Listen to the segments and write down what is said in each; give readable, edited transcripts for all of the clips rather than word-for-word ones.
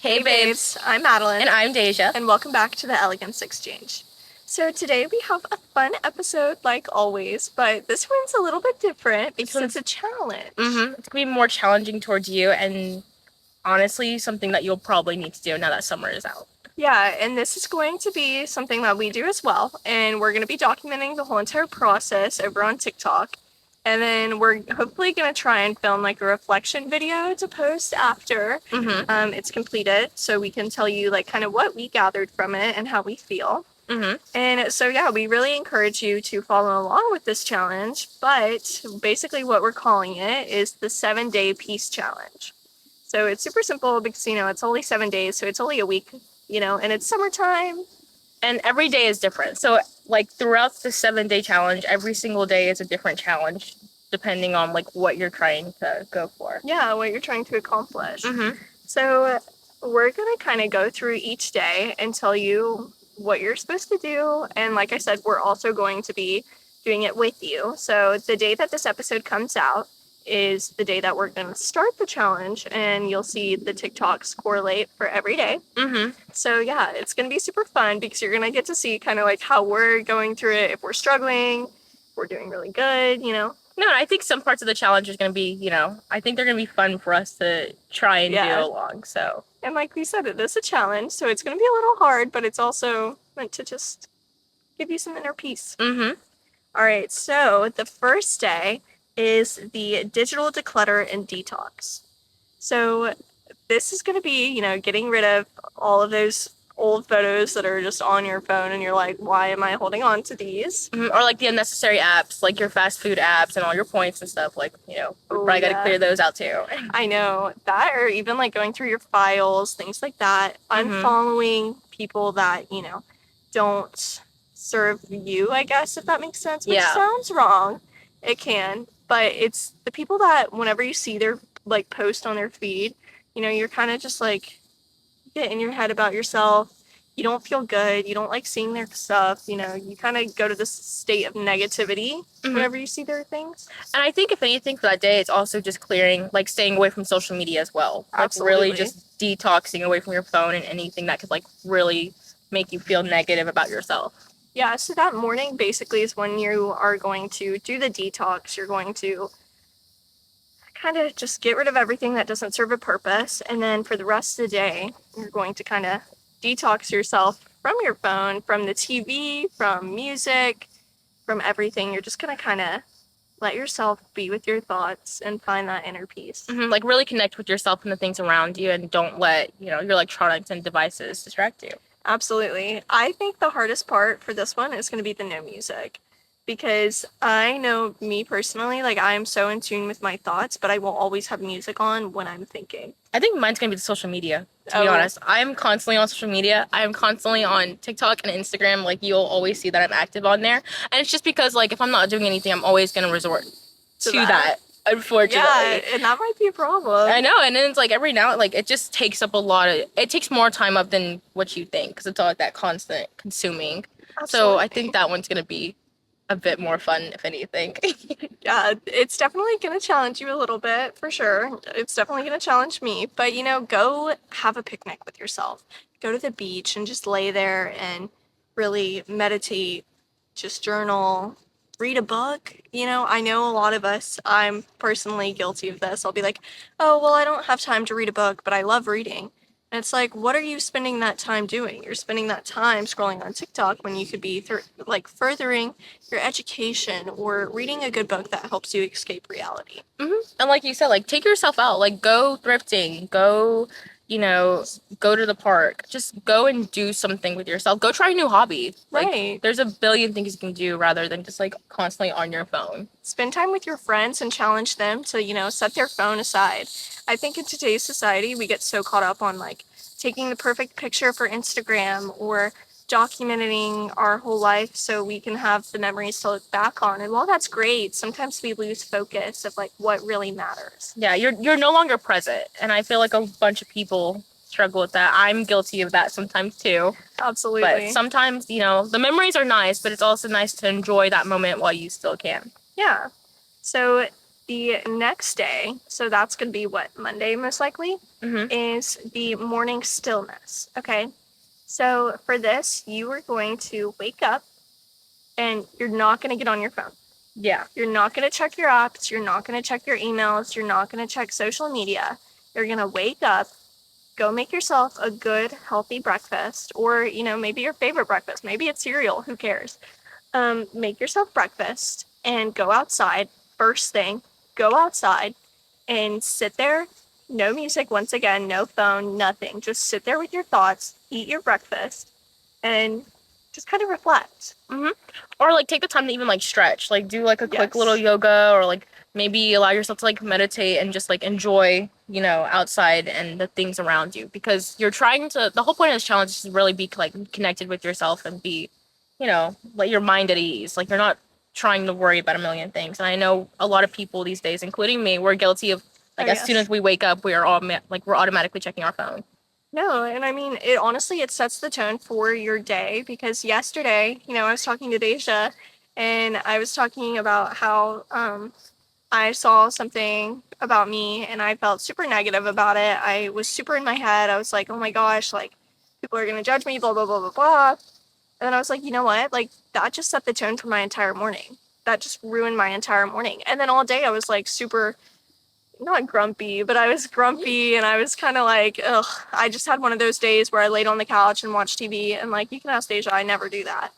Hey babes, I'm Madeline. And I'm Deja. And welcome back to the Elegance Exchange. So today we have a fun episode like always, but this one's a little bit different because it's a challenge. It's going to be more challenging towards you and honestly something that you'll probably need to do now that summer is out. Yeah, and this is going to be something that we do as well, and we're going to be documenting the whole entire process over on TikTok. And then we're hopefully going to try and film like a reflection video to post after it's completed so we can tell you like kind of what we gathered from it and how we feel. And so, yeah, we really encourage you to follow along with this challenge. But basically what we're calling it is the 7-day peace challenge. So it's super simple because, it's only 7 days. So it's only a week, and it's summertime. And every day is different. So like throughout the 7-day challenge, every single day is a different challenge depending on like what you're trying to go for. Yeah, what you're trying to accomplish. So we're going to kind of go through each day and tell you what you're supposed to do. And like I said, we're also going to be doing it with you. So the day that this episode comes out is the day that we're going to start the challenge, and you'll see the TikToks correlate for every day. So yeah, it's going to be super fun because you're going to get to see kind of like how we're going through it, if we're struggling, if we're doing really good, No, I think some parts of the challenge is going to be, I think they're going to be fun for us to try and do along, so. And like we said, it is a challenge, so it's going to be a little hard, but it's also meant to just give you some inner peace. All right, so the first day is the digital declutter and detox. So this is going to be, getting rid of all of those old photos that are just on your phone and you're like, why am I holding on to these? Or like the unnecessary apps, like your fast food apps and all your points and stuff, like, we probably got to clear those out too. I know that, or even like going through your files, things like that, unfollowing people that, don't serve you, I guess, if that makes sense, which sounds wrong. It can, but it's the people that whenever you see their like post on their feed, you're kind of just like get in your head about yourself. You don't feel good. You don't like seeing their stuff. You kind of go to this state of negativity whenever you see their things. And I think if anything for that day, it's also just clearing, like staying away from social media as well. Absolutely. Like really just detoxing away from your phone and anything that could like really make you feel negative about yourself. Yeah, so that morning basically is when you are going to do the detox. You're going to kind of just get rid of everything that doesn't serve a purpose. And then for the rest of the day, you're going to kind of detox yourself from your phone, from the TV, from music, from everything. You're just going to kind of let yourself be with your thoughts and find that inner peace. Like really connect with yourself and the things around you, and don't let, your electronics and devices distract you. Absolutely. I think the hardest part for this one is going to be the no music, because I know me personally, like I'm so in tune with my thoughts, but I will always have music on when I'm thinking. I think mine's going to be the social media, to be honest. I'm constantly on social media. I'm constantly on TikTok and Instagram. Like you'll always see that I'm active on there. And it's just because like if I'm not doing anything, I'm always going to resort to that. Unfortunately. Yeah, and that might be a problem. I know, and then it's like every now, like it just takes up it takes more time up than what you think, because it's all like that constant consuming. Absolutely. So I think that one's gonna be a bit more fun, if anything. Yeah, it's definitely gonna challenge you a little bit, for sure. It's definitely gonna challenge me, but go have a picnic with yourself. Go to the beach and just lay there and really meditate, just journal, read a book. I know a lot of us, I'm personally guilty of this. I'll be like, oh, well, I don't have time to read a book, but I love reading. And it's like, what are you spending that time doing? You're spending that time scrolling on TikTok when you could be furthering your education or reading a good book that helps you escape reality. And like you said, like take yourself out, like go thrifting, go go to the park. Just go and do something with yourself. Go try a new hobby. Right. There's a billion things you can do rather than just like constantly on your phone. Spend time with your friends and challenge them to, set their phone aside. I think in today's society, we get so caught up on like taking the perfect picture for Instagram or documenting our whole life so we can have the memories to look back on. And while that's great, sometimes we lose focus of like what really matters. Yeah, you're no longer present. And I feel like a bunch of people struggle with that. I'm guilty of that sometimes too. Absolutely. But sometimes, the memories are nice, but it's also nice to enjoy that moment while you still can. Yeah. So The next day, so that's going to be what, Monday most likely, is the morning stillness. Okay. So for this, you are going to wake up and you're not going to get on your phone. Yeah. You're not going to check your apps. You're not going to check your emails. You're not going to check social media. You're going to wake up, go make yourself a good, healthy breakfast, or, maybe your favorite breakfast. Maybe it's cereal. Who cares? Make yourself breakfast and go outside. First thing, go outside and sit there. No music, once again, no phone, nothing. Just sit there with your thoughts, eat your breakfast, and just kind of reflect. Or like take the time to even like stretch, like do like a quick Yes. little yoga, or like maybe allow yourself to like meditate and just like enjoy, outside and the things around you, because you're trying to, the whole point of this challenge is to really be like connected with yourself and be, let your mind at ease. Like you're not trying to worry about a million things. And I know a lot of people these days, including me, we're guilty of like as soon as we wake up, we are all we're automatically checking our phone. No, and I mean, it sets the tone for your day, because yesterday, I was talking to Deja and I was talking about how I saw something about me and I felt super negative about it. I was super in my head. I was like, oh my gosh, like people are going to judge me, blah, blah, blah, blah, blah. And then I was like, you know what? Like that just set the tone for my entire morning. That just ruined my entire morning. And then all day I was like super, not grumpy, but I was grumpy and I was kind of like, ugh, I just had one of those days where I laid on the couch and watched TV, and like, you can ask Deja, I never do that.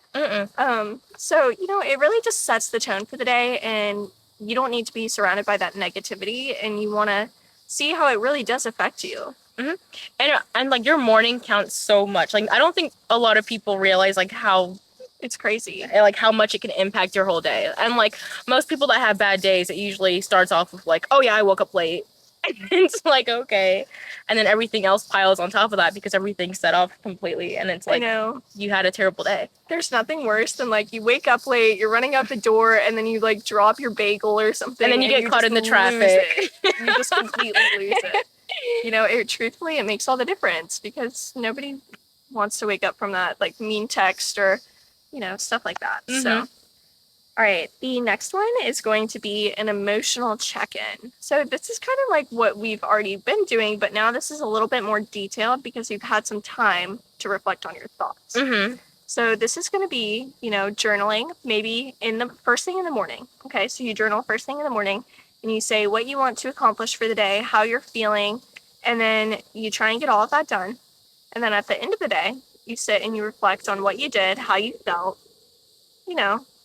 So, it really just sets the tone for the day, and you don't need to be surrounded by that negativity, and you want to see how it really does affect you. And like your morning counts so much. Like I don't think a lot of people realize like how It's crazy. Like how much it can impact your whole day. And like most people that have bad days, it usually starts off with like, oh yeah, I woke up late. It's like, okay. And then everything else piles on top of that because everything's set off completely. And it's like, you had a terrible day. There's nothing worse than like you wake up late, you're running out the door, and then you like drop your bagel or something. And then you get caught in the traffic. You just completely lose it. Truthfully, it makes all the difference, because nobody wants to wake up from that like mean text or, stuff like that. So, all right, the next one is going to be an emotional check-in. So this is kind of like what we've already been doing, but now this is a little bit more detailed because you've had some time to reflect on your thoughts. So this is going to be, journaling, maybe in the first thing in the morning. Okay, so you journal first thing in the morning and you say what you want to accomplish for the day, how you're feeling, and then you try and get all of that done. And then at the end of the day, you sit and you reflect on what you did, how you felt,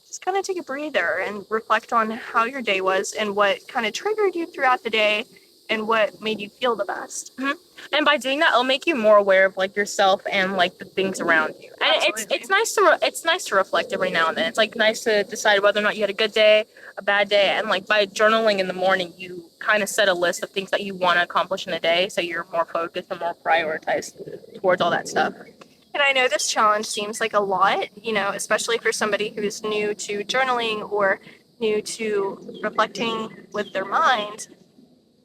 just kind of take a breather and reflect on how your day was and what kind of triggered you throughout the day and what made you feel the best. And by doing that, it'll make you more aware of like yourself and like the things around you. And Absolutely. it's nice to reflect every now and then. It's like nice to decide whether or not you had a good day, a bad day, and like by journaling in the morning, you kind of set a list of things that you want to accomplish in a day, so you're more focused and more prioritized towards all that stuff. And I know this challenge seems like a lot, especially for somebody who's new to journaling or new to reflecting with their mind.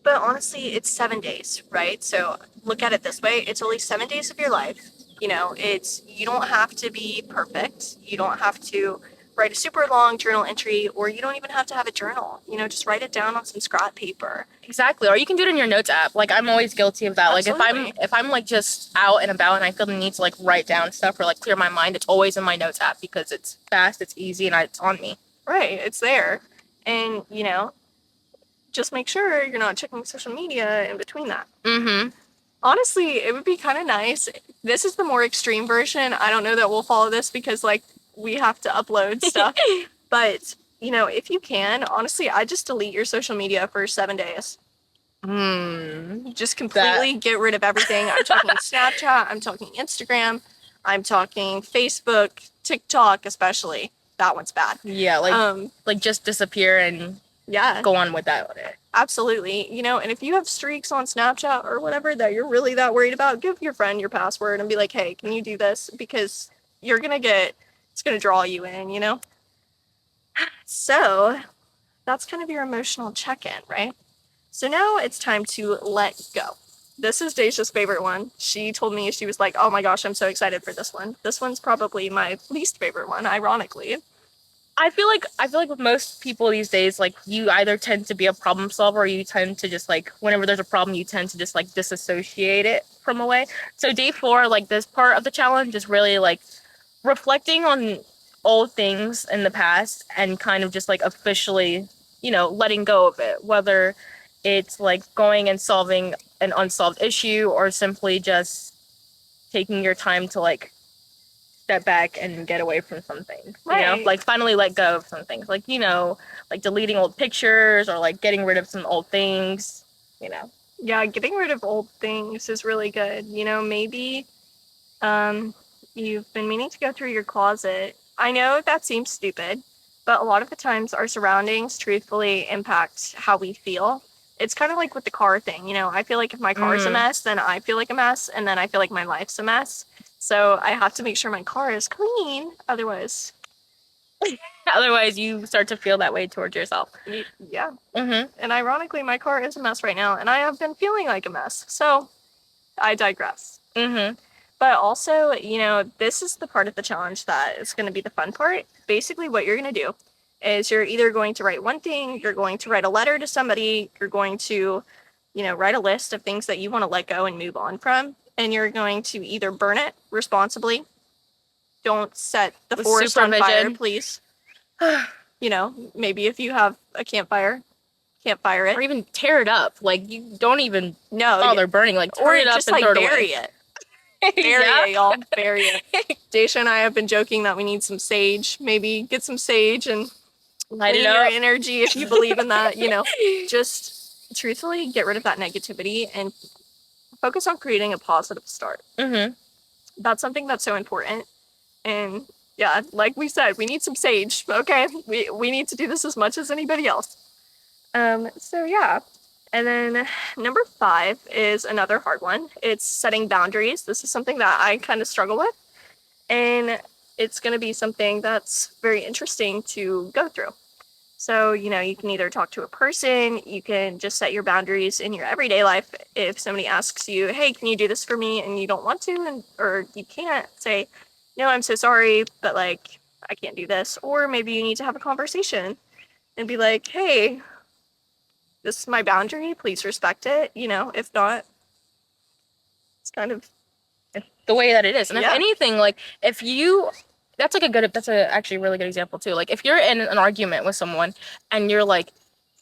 But honestly, it's 7 days, right? So look at it this way. It's only 7 days of your life. You don't have to be perfect. You don't have to write a super long journal entry, or you don't even have to have a journal. Just write it down on some scrap paper. Exactly. Or you can do it in your notes app. Like I'm always guilty of that. Absolutely. Like if I'm like just out and about and I feel the need to like write down stuff or like clear my mind, it's always in my notes app because it's fast, it's easy, and it's on me. Right. It's there. And, just make sure you're not checking social media in between that. Honestly, it would be kind of nice. This is the more extreme version. I don't know that we'll follow this because like we have to upload stuff. But, if you can, honestly, I just delete your social media for 7 days. Just completely get rid of everything. I'm talking Snapchat, I'm talking Instagram, I'm talking Facebook, TikTok especially. That one's bad. Yeah, like just disappear and go on with that. Absolutely. And if you have streaks on Snapchat or whatever that you're really that worried about, give your friend your password and be like, hey, can you do this? Because it's going to draw you in. So that's kind of your emotional check-in, right? So now it's time to let go. This is Deja's favorite one. She told me, she was like, oh my gosh, I'm so excited for this one. This one's probably my least favorite one, ironically. I feel like with most people these days, like you either tend to be a problem solver or you tend to just like whenever there's a problem, you tend to just like disassociate it from away. So day four, like this part of the challenge is really like reflecting on old things in the past and kind of just like officially, letting go of it, whether it's like going and solving an unsolved issue or simply just taking your time to like step back and get away from some things, Right. like finally let go of some things, like, like deleting old pictures or like getting rid of some old things, you know. Yeah, getting rid of old things is really good. Maybe um, you've been meaning to go through your closet. I know that seems stupid, but a lot of the times our surroundings truthfully impact how we feel. It's kind of like with the car thing. I feel like if my car's a Mm. mess, then I feel like a mess, and then I feel like my life's a mess. So I have to make sure my car is clean. Otherwise, Otherwise you start to feel that way towards yourself. yeah. Mm-hmm. And ironically, my car is a mess right now, and I have been feeling like a mess. So I digress. Mm-hmm. But also, this is the part of the challenge that is going to be the fun part. Basically, what you're going to do is you're either going to write one thing, you're going to write a letter to somebody, you're going to, write a list of things that you want to let go and move on from, and you're going to either burn it responsibly. Don't set the With forest on fire, supervision. please. Maybe if you have a campfire it. Or even tear it up, like you don't even No, bother burning, like or turn it up just and like throw it bury away. it. Bury Yeah. it, y'all. Bury it. Daisha and I have been joking that we need some sage. Maybe get some sage and Light clean it your up. energy if you believe in that. Just truthfully get rid of that negativity and focus on creating a positive start. Mm-hmm. That's something that's so important. And yeah, like we said, we need some sage. Okay, we need to do this as much as anybody else. So yeah. And then number 5 is another hard one. It's setting boundaries. This is something that I kind of struggle with. And it's going to be something that's very interesting to go through. So, you can either talk to a person, you can just set your boundaries in your everyday life. If somebody asks you, hey, can you do this for me? And you don't want to, or you can't, say, no, I'm so sorry, but like, I can't do this. Or maybe you need to have a conversation and be like, hey, this is my boundary. Please respect it. If not, it's kind of The way that it is. And Yeah. if anything, like if you that's a actually really good example too. Like if you're in an argument with someone and you're like,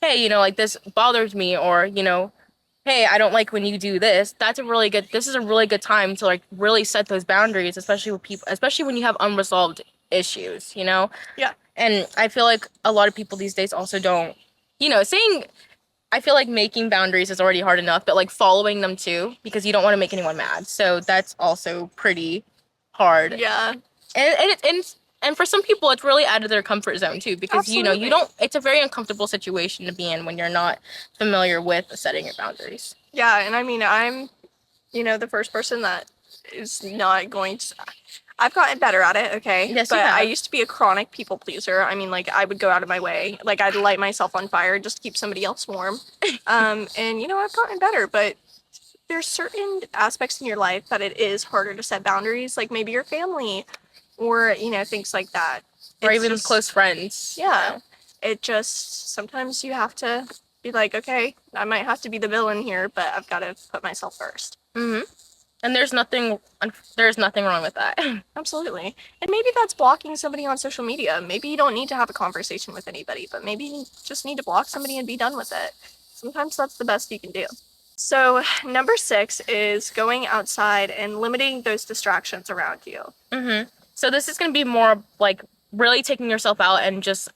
hey, like this bothers me, or, hey, I don't like when you do this, this is a really good time to like really set those boundaries, especially with people, especially when you have unresolved issues, Yeah. And I feel like a lot of people these days also don't, saying I feel like making boundaries is already hard enough, but like following them too, because you don't want to make anyone mad. So that's also pretty hard. Yeah. And for some people, it's really out of their comfort zone too, because Absolutely. you don't. It's a very uncomfortable situation to be in when you're not familiar with setting your boundaries. Yeah, and I mean, I'm, the first person that is not going to. I've gotten better at it, okay? Yes, you but I have. used to be a chronic people pleaser. I mean, like, I would go out of my way. Like, I'd light myself on fire just to keep somebody else warm. And, I've gotten better, but there's certain aspects in your life that it is harder to set boundaries, like maybe your family or, things like that. Or It's even just- close friends. Yeah. It just, sometimes you have to be like, okay, I might have to be the villain here, but I've got to put myself first. Mm-hmm. And there's nothing wrong with that. Absolutely. And maybe that's blocking somebody on social media. Maybe you don't need to have a conversation with anybody, but maybe you just need to block somebody and be done with it. Sometimes that's the best you can do. So, number 6 is going outside and limiting those distractions around you. Mm-hmm. So this is going to be more like really taking yourself out and just,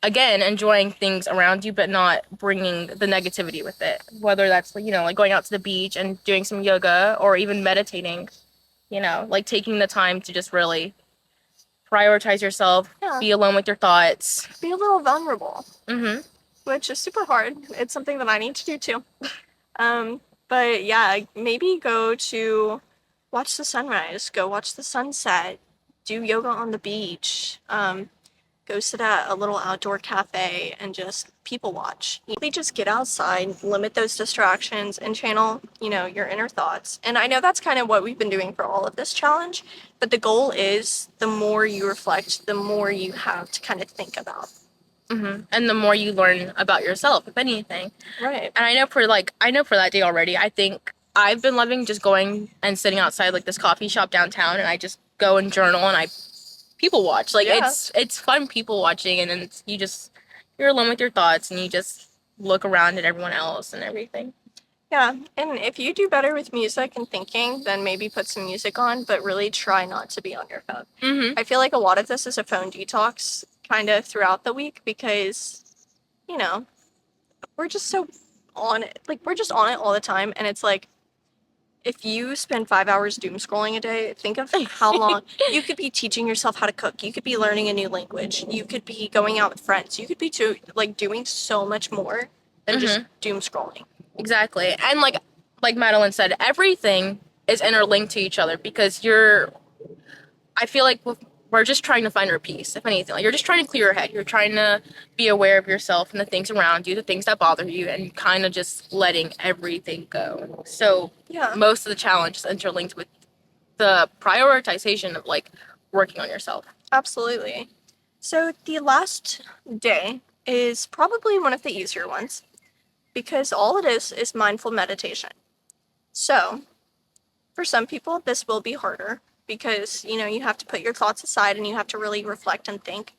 again, enjoying things around you, but not bringing the negativity with it. Whether that's, like going out to the beach and doing some yoga or even meditating, like taking the time to just really prioritize yourself, Yeah. be alone with your thoughts. Be a little vulnerable, Mm-hmm. which is super hard. It's something that I need to do too. But yeah, maybe go to watch the sunrise, go watch the sunset, do yoga on the beach, Go sit at a little outdoor cafe and just people watch. Really just get outside, limit those distractions, and channel, your inner thoughts. And I know that's kind of what we've been doing for all of this challenge, but the goal is the more you reflect, the more you have to kind of think about. And the more you learn about yourself, if anything. Right. And I know for that day already, I think I've been loving just going and sitting outside like this coffee shop downtown, and I just go and journal and I people watch. Like Yeah. it's fun people watching, and then you're alone with your thoughts and you just look around at everyone else and everything. Yeah, and if you do better with music and thinking, then maybe put some music on, but really try not to be on your phone. I feel like a lot of this is a phone detox kind of throughout the week because, you know, we're just so on it. Like, we're just on it all the time. And it's like, if you spend 5 hours doom scrolling a day, think of how long you could be teaching yourself how to cook. You could be learning a new language. You could be going out with friends. You could be doing so much more than just doom scrolling. Exactly. And like Madeline said, everything is interlinked to each other because I feel like we're just trying to find our peace, if anything. Like, you're just trying to clear your head. You're trying to be aware of yourself and the things around you, the things that bother you, and kind of just letting everything go. So Yeah. most of the challenge is interlinked with the prioritization of like working on yourself. Absolutely. So the last day is probably one of the easier ones because all it is mindful meditation. So for some people, this will be harder because, you have to put your thoughts aside and you have to really reflect and think.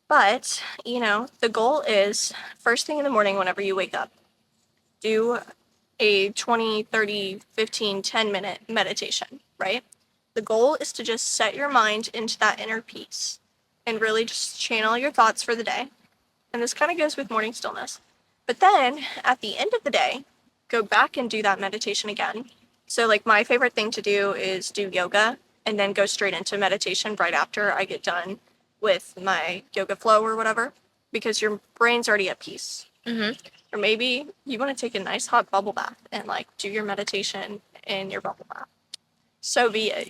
But, the goal is first thing in the morning, whenever you wake up, do a 20, 30, 15, 10-minute meditation, right? The goal is to just set your mind into that inner peace and really just channel your thoughts for the day. And this kind of goes with morning stillness. But then at the end of the day, go back and do that meditation again. So, like, my favorite thing to do is do yoga and then go straight into meditation right after I get done with my yoga flow or whatever, because your brain's already at peace. Or maybe you want to take a nice hot bubble bath and like do your meditation in your bubble bath. So be it,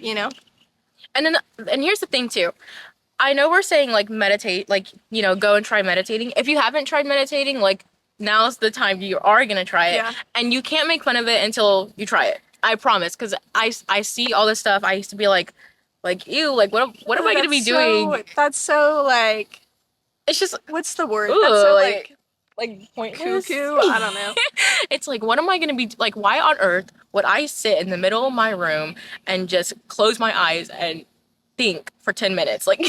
And here's the thing too. I know we're saying like meditate, like, go and try meditating. If you haven't tried meditating, like, now's the time you are going to try it. Yeah. And you can't make fun of it until you try it. I promise. Because I see all this stuff. I used to be like, ew, like, what am I going to be doing? That's so like, It's just, what's the word? ooh, That's so like pointless. cuckoo. I don't know. It's like, what am I going to be, like, why on earth would I sit in the middle of my room and just close my eyes and think for 10 minutes? Like,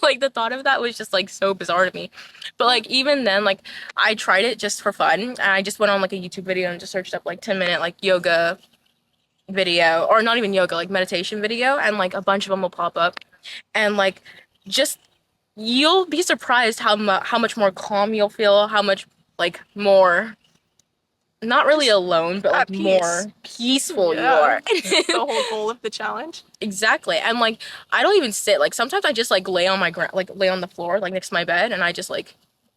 like, the thought of that was just like so bizarre to me. But like, even then, like, I tried it just for fun, and I just went on like a YouTube video and just searched up like 10-minute like yoga video, or not even yoga, like meditation video, and like a bunch of them will pop up, and like, just, you'll be surprised how much more calm you'll feel, how much like more, not really alone, but like more peaceful you are. The whole goal of the challenge. Exactly. And like, I don't even sit. Like, sometimes I just like lay on my ground, like lay on the floor, like next to my bed, and I just like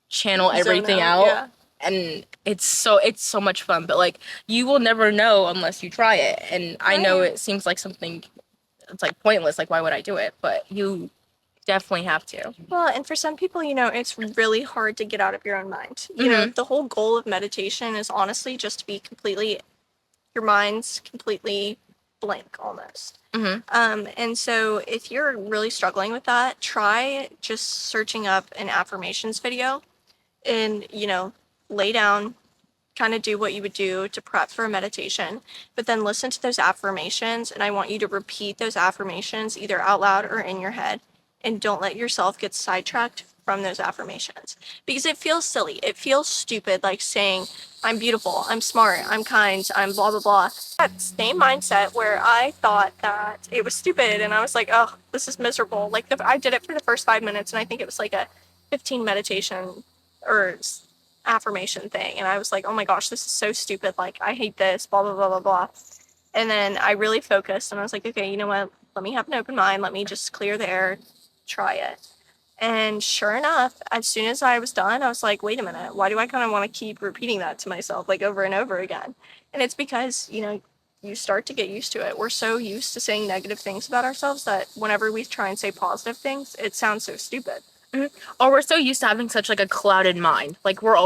channel everything out. Yeah. And it's so much fun. But like, you will never know unless you try it. And I know it seems like something, it's like pointless. Like, why would I do it? But you definitely have to. Well, and for some people, it's really hard to get out of your own mind. The whole goal of meditation is honestly just to be your mind's completely blank almost. And so if you're really struggling with that, try just searching up an affirmations video and, lay down, kind of do what you would do to prep for a meditation, but then listen to those affirmations. And I want you to repeat those affirmations either out loud or in your head. And don't let yourself get sidetracked from those affirmations because it feels silly. It feels stupid, like saying, I'm beautiful, I'm smart, I'm kind, I'm blah, blah, blah. That same mindset where I thought that it was stupid and I was like, oh, this is miserable. Like, I did it for the first 5 minutes and I think it was like a 15 meditation or affirmation thing. And I was like, oh my gosh, this is so stupid. Like, I hate this, blah, blah, blah, blah, blah. And then I really focused and I was like, okay, you know what? Let me have an open mind. Let me just clear the air, try it. And sure enough, as soon as I was done, I was like, wait a minute, why do I kind of want to keep repeating that to myself like over and over again? And it's because, you start to get used to it. We're so used to saying negative things about ourselves that whenever we try and say positive things, it sounds so stupid. Or we're so used to having such like a clouded mind. Like we're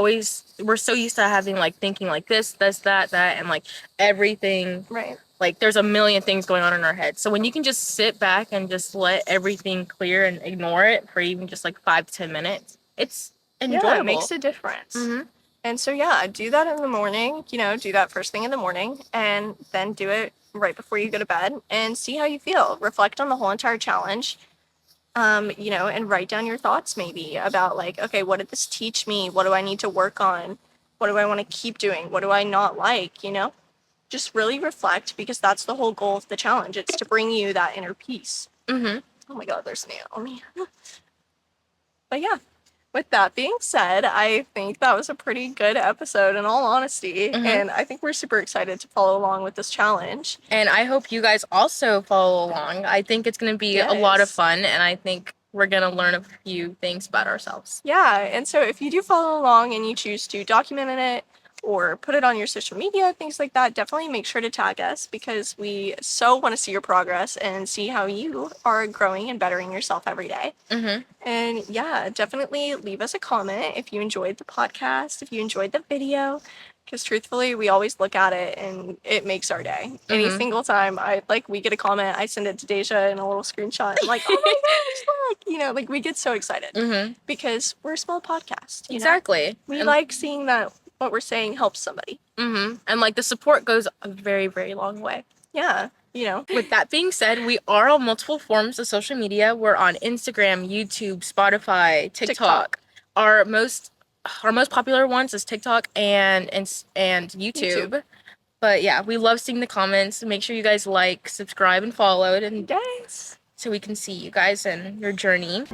so used to having like thinking like this, that, and like everything. Right. Like there's a million things going on in our head. So when you can just sit back and just let everything clear and ignore it for even just like 5 to 10 minutes, it's enjoyable. Yeah, it makes a difference. Mm-hmm. And so, yeah, do that in the morning, do that first thing in the morning, and then do it right before you go to bed and see how you feel. Reflect on the whole entire challenge, and write down your thoughts maybe about, like, okay, what did this teach me? What do I need to work on? What do I want to keep doing? What do I not like? Just really reflect, because that's the whole goal of the challenge. It's to bring you that inner peace. Mm-hmm. Oh my God, there's Naomi. But yeah. With that being said, I think that was a pretty good episode in all honesty. Mhm. And I think we're super excited to follow along with this challenge. And I hope you guys also follow along. I think it's going to be a lot of Yes. fun, and I think we're going to learn a few things about ourselves. Yeah, and so if you do follow along and you choose to document it or put it on your social media, things like that, definitely make sure to tag us, because we so want to see your progress and see how you are growing and bettering yourself every day. Mm-hmm. And yeah, definitely leave us a comment if you enjoyed the podcast, if you enjoyed the video, because truthfully, we always look at it and it makes our day. Any Mhm. single time we get a comment, I send it to Deja in a little screenshot. I'm like, oh my gosh, look, we get so excited Mm-hmm. because we're a small podcast. Exactly. We And- like seeing that what we're saying helps somebody. Mm-hmm. And like the support goes a very, very long way. Yeah, With that being said, we are on multiple forms of social media. We're on Instagram, YouTube, Spotify, TikTok. Our most popular ones is TikTok and YouTube. But yeah, we love seeing the comments. Make sure you guys like, subscribe, and follow, and Yes. so we can see you guys and your journey.